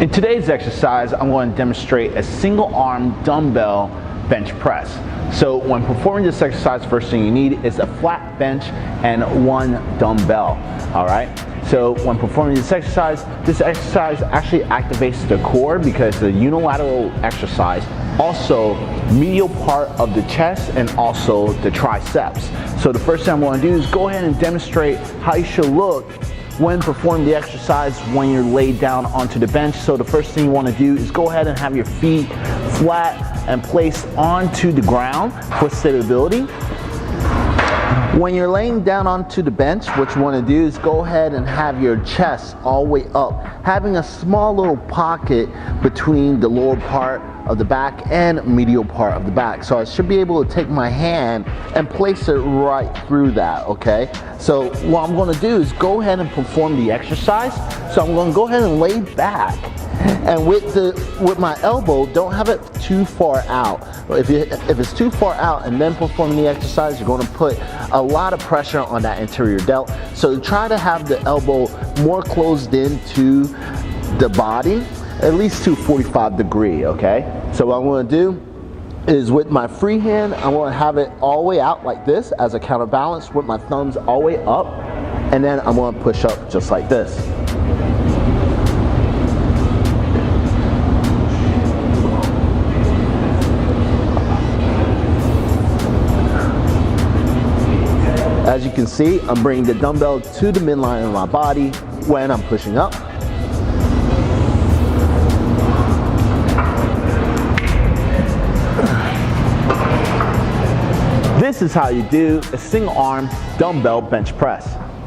In today's exercise, I'm going to demonstrate a single arm dumbbell bench press. So when performing this exercise, first thing you need is a flat bench and one dumbbell, all right? So when performing this exercise actually activates the core because it's a unilateral exercise, also medial part of the chest and also the triceps. So the first thing I'm going to do is go ahead and demonstrate how you should look when performing the exercise when you're laid down onto the bench. So the first thing you want to do is go ahead and have your feet flat and placed onto the ground for stability. When you're laying down onto the bench, what you want to do is go ahead and have your chest all the way up, having a small little pocket between the lower part of the back and medial part of the back. So I should be able to take my hand and place it right through that, okay? So what I'm going to do is go ahead and perform the exercise. So I'm going to go ahead and lay back, and with my elbow, don't have it too far out. If it's too far out and then performing the exercise, you're going to put a lot of pressure on that anterior delt. So try to have the elbow more closed into the body, at least to 45 degree, okay? So what I'm going to do is with my free hand, I'm going to have it all the way out like this as a counterbalance with my thumbs all the way up, and then I'm going to push up just like this. As you can see, I'm bringing the dumbbell to the midline of my body when I'm pushing up. This is how you do a single arm dumbbell bench press.